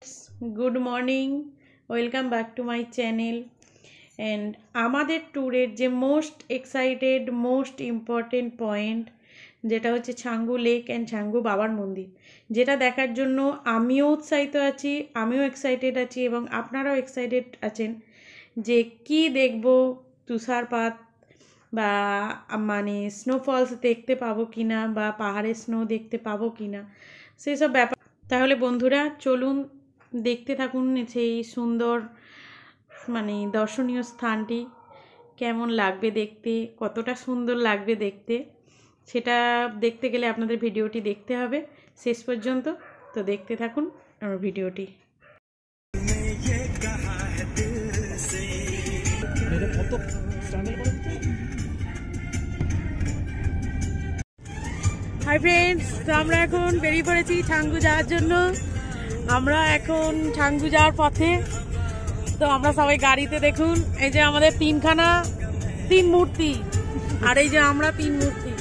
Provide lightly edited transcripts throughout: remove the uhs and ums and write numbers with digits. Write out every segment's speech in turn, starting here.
Good morning welcome back to my channel and आमादेर टूरेर जे most excited most important point जेटा होच्छे छांगू लेक एंड छांगू बाबार मंदिर जेटा देखार जोन्नो आमिओ उत्साहित आछि आमिओ एक्साइटेड आछि एबं आपनाराओ एक्साइटेड आछेन जे कि देखबो तुषारपात बा माने स्नोफल्स देखते पाबो किना बा पाहाड़े स्नो देखते पाबो किना सेई सब ब्यापार ताहले बंधुरा चलुन देखते थाकुन सेई सुंदर माने दर्शनीय स्थानटी केमन लागबे देखते कतटा सुंदर लागबे देखते सेटा देखते गेले आपनादेर भिडियोटी देखते हबे शेष पर्यन्त। तो देखते थाकुन आमार भिडियोटी। हाई फ्रेंड्स, तो आमरा एखन बेरिये पड़ेछि छांगू जाওয়ার জন্য। আমরা এখন ছাঙ্গু যাওয়ার পথে। তো আমরা সবাই গাড়িতে দেখুন এই যে আমাদের তিন মূর্তি আর এই যে আমরা তিন মূর্তি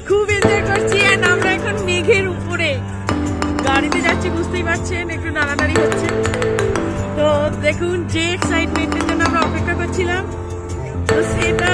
খুব এনজয় করছি। আর আমরা এখন মেঘের উপরে গাড়িতে যাচ্ছি, বুঝতেই পারছেন একটু নাড়ানাড়ি হচ্ছে। তো দেখুন যে এক্সাইটমেন্টের জন্য আমরা অপেক্ষা করছিলাম তো সেটা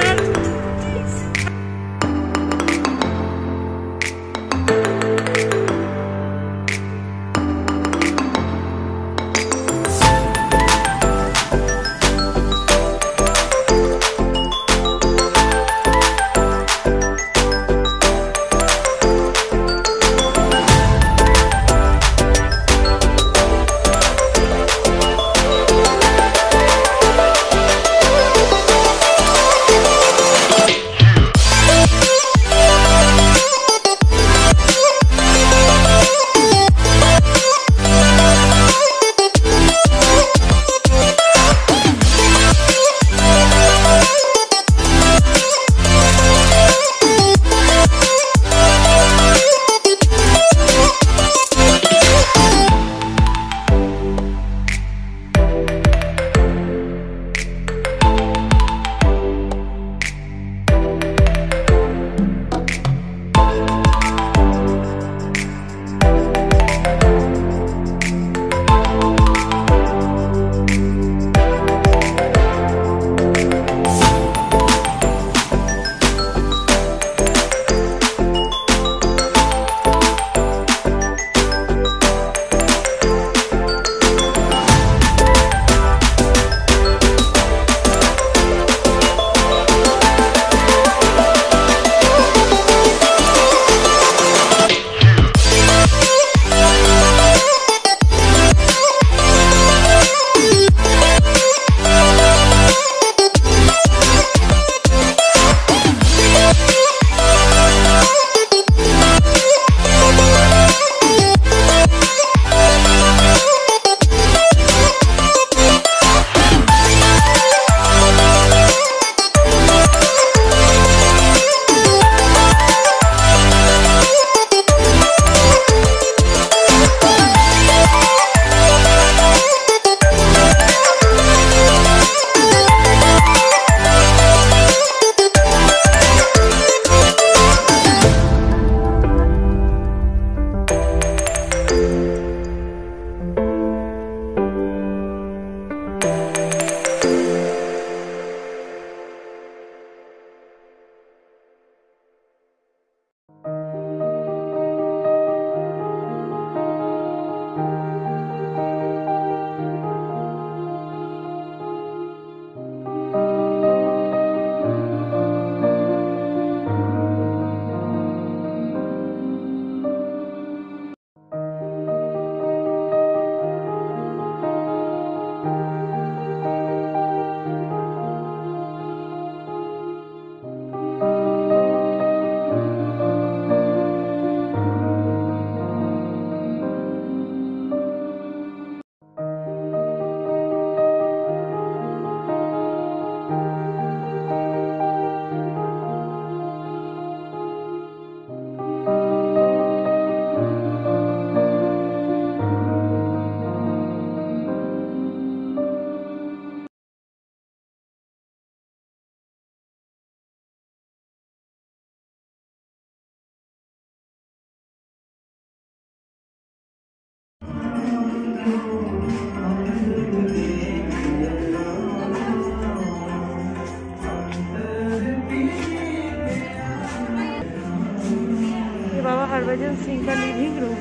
the living room.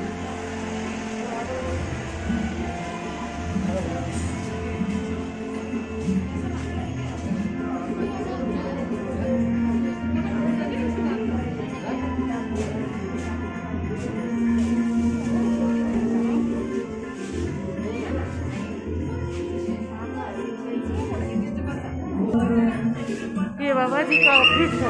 ये बाबा जी का ऑफिस है।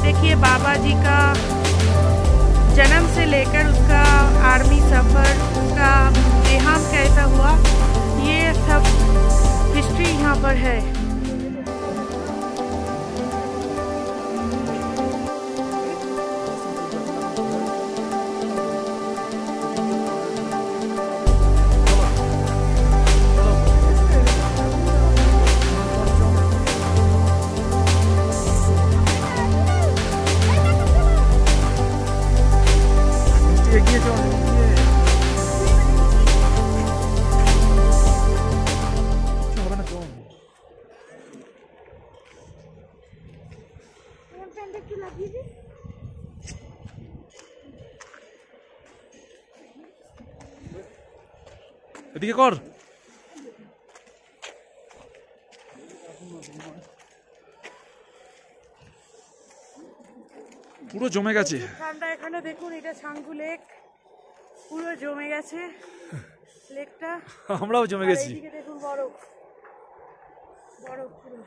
देखिए बाबा जी का जन्म से लेकर उसका आर्मी सफ़र, उसका देहांत कैसा हुआ, ये सब हिस्ट्री यहाँ पर है। এদিকে কর। পুরো জমে গেছে ঠান্ডা। এখানে দেখুন, এটা ছাঙ্গু লেক, পুরো জমে গেছে লেকটা। আমরাও জমে গেছি। এদিকে দেখুন বরফ, বরফ পুরো।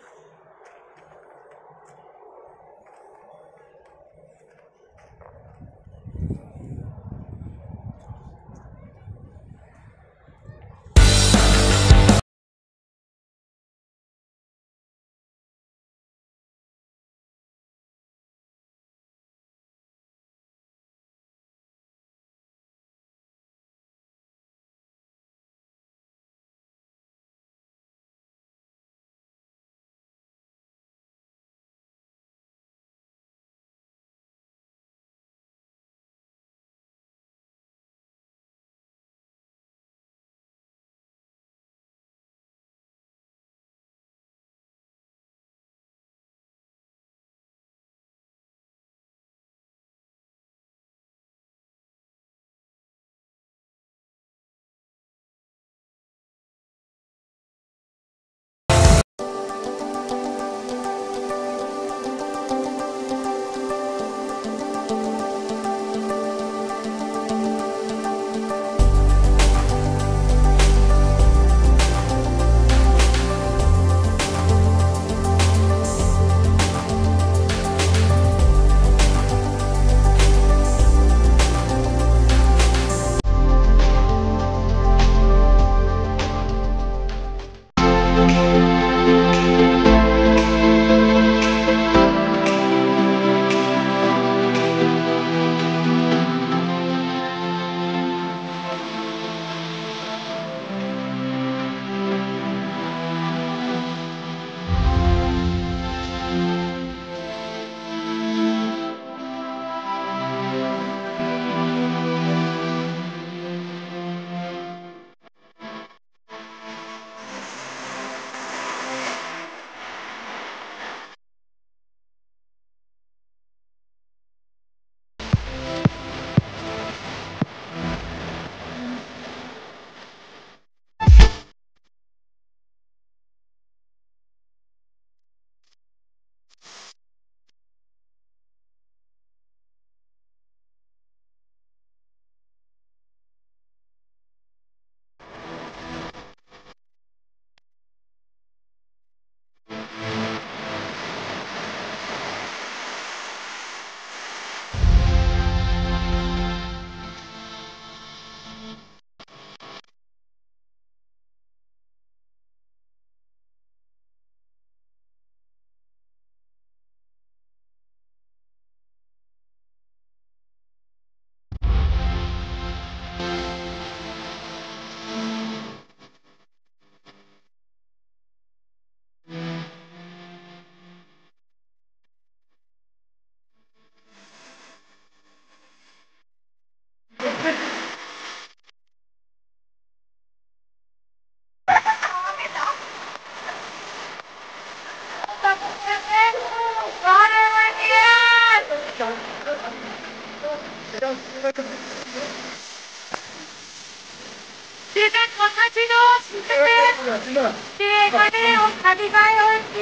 এখানে ও খাদি গায়ে হয়েছে।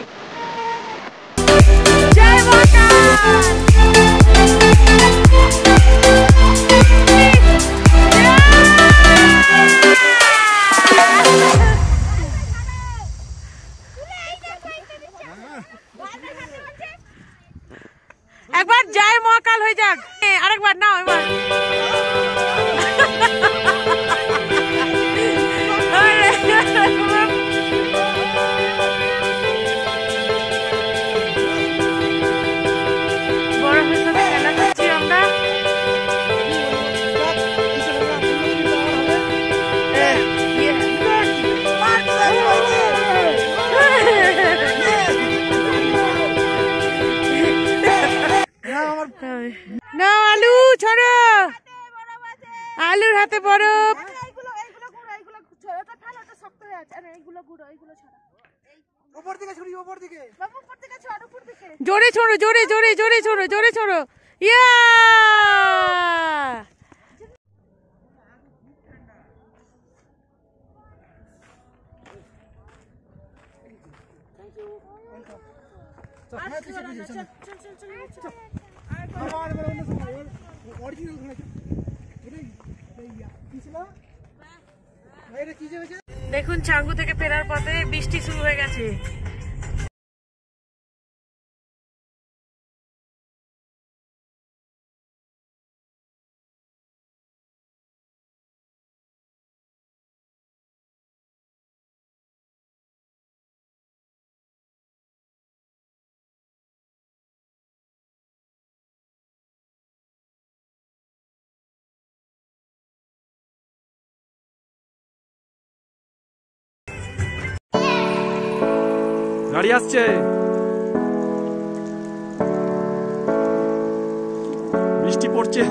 জয় মহাকাল। একবার জয় মহাকাল হয়ে যাক, আরেকবার নাও এবার। বরফের সাথে খেলা করছি আমরা। না আলু ছড়ো, আলুর হাতে বরফ। জোরে ছোড়ো, জোরে জোরে জোরে ছোড়ো, জোরে ছোড়ো। ইয়া দেখুন চাঙ্গু থেকে ফেরার পথে বৃষ্টি শুরু হয়ে গেছে। গাড়ি আসছে, বৃষ্টি পড়ছে।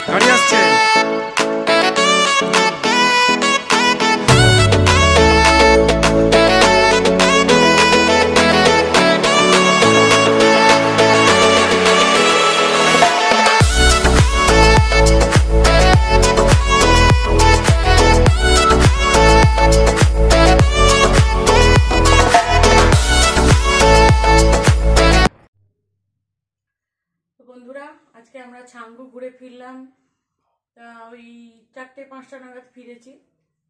গাড়ি আসছে। বন্ধুরা আজকে আমরা ছাঙ্গু ঘুরে ফিরলাম। তা ওই 4টে-5টা নাগাদ ফিরেছি।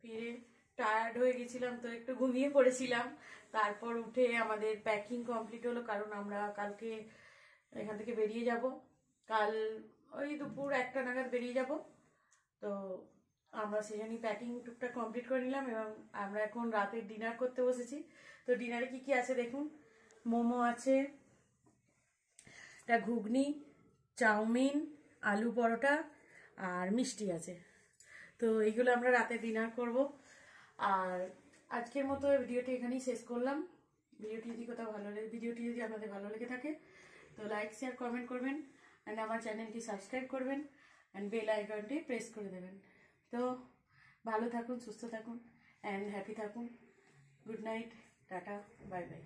ফিরে টায়ার্ড হয়ে গেছিলাম, তো একটু ঘুমিয়ে পড়েছিলাম। তারপর উঠে আমাদের প্যাকিং কমপ্লিট হলো, কারণ আমরা কালকে এখান থেকে বেরিয়ে যাব। কাল ওই দুপুর 1টা নাগাদ বেরিয়ে যাব। তো আমরা সেজন্যই প্যাকিং টুকটা কমপ্লিট করে নিলাম এবং আমরা এখন রাতের ডিনার করতে বসেছি। তো ডিনারে কি কি আছে দেখুন। মোমো আছে, একটা ঘুগনি, চাউমিন, আলু পরোটা আর মিষ্টি আছে। তো এইগুলো আমরা রাতে ডিনার করব। আর আজকের মতো ভিডিওটি এখানেই শেষ করলাম। ভিডিওটি যদি আপনাদের ভালো লেগে থাকে তো লাইক শেয়ার কমেন্ট করবেন অ্যান্ড আমার চ্যানেলটি সাবস্ক্রাইব করবেন অ্যান্ড বেল আইকনটি প্রেস করে দেবেন। তো ভালো থাকুন, সুস্থ থাকুন অ্যান্ড হ্যাপি থাকুন। Good night, tata, bye bye.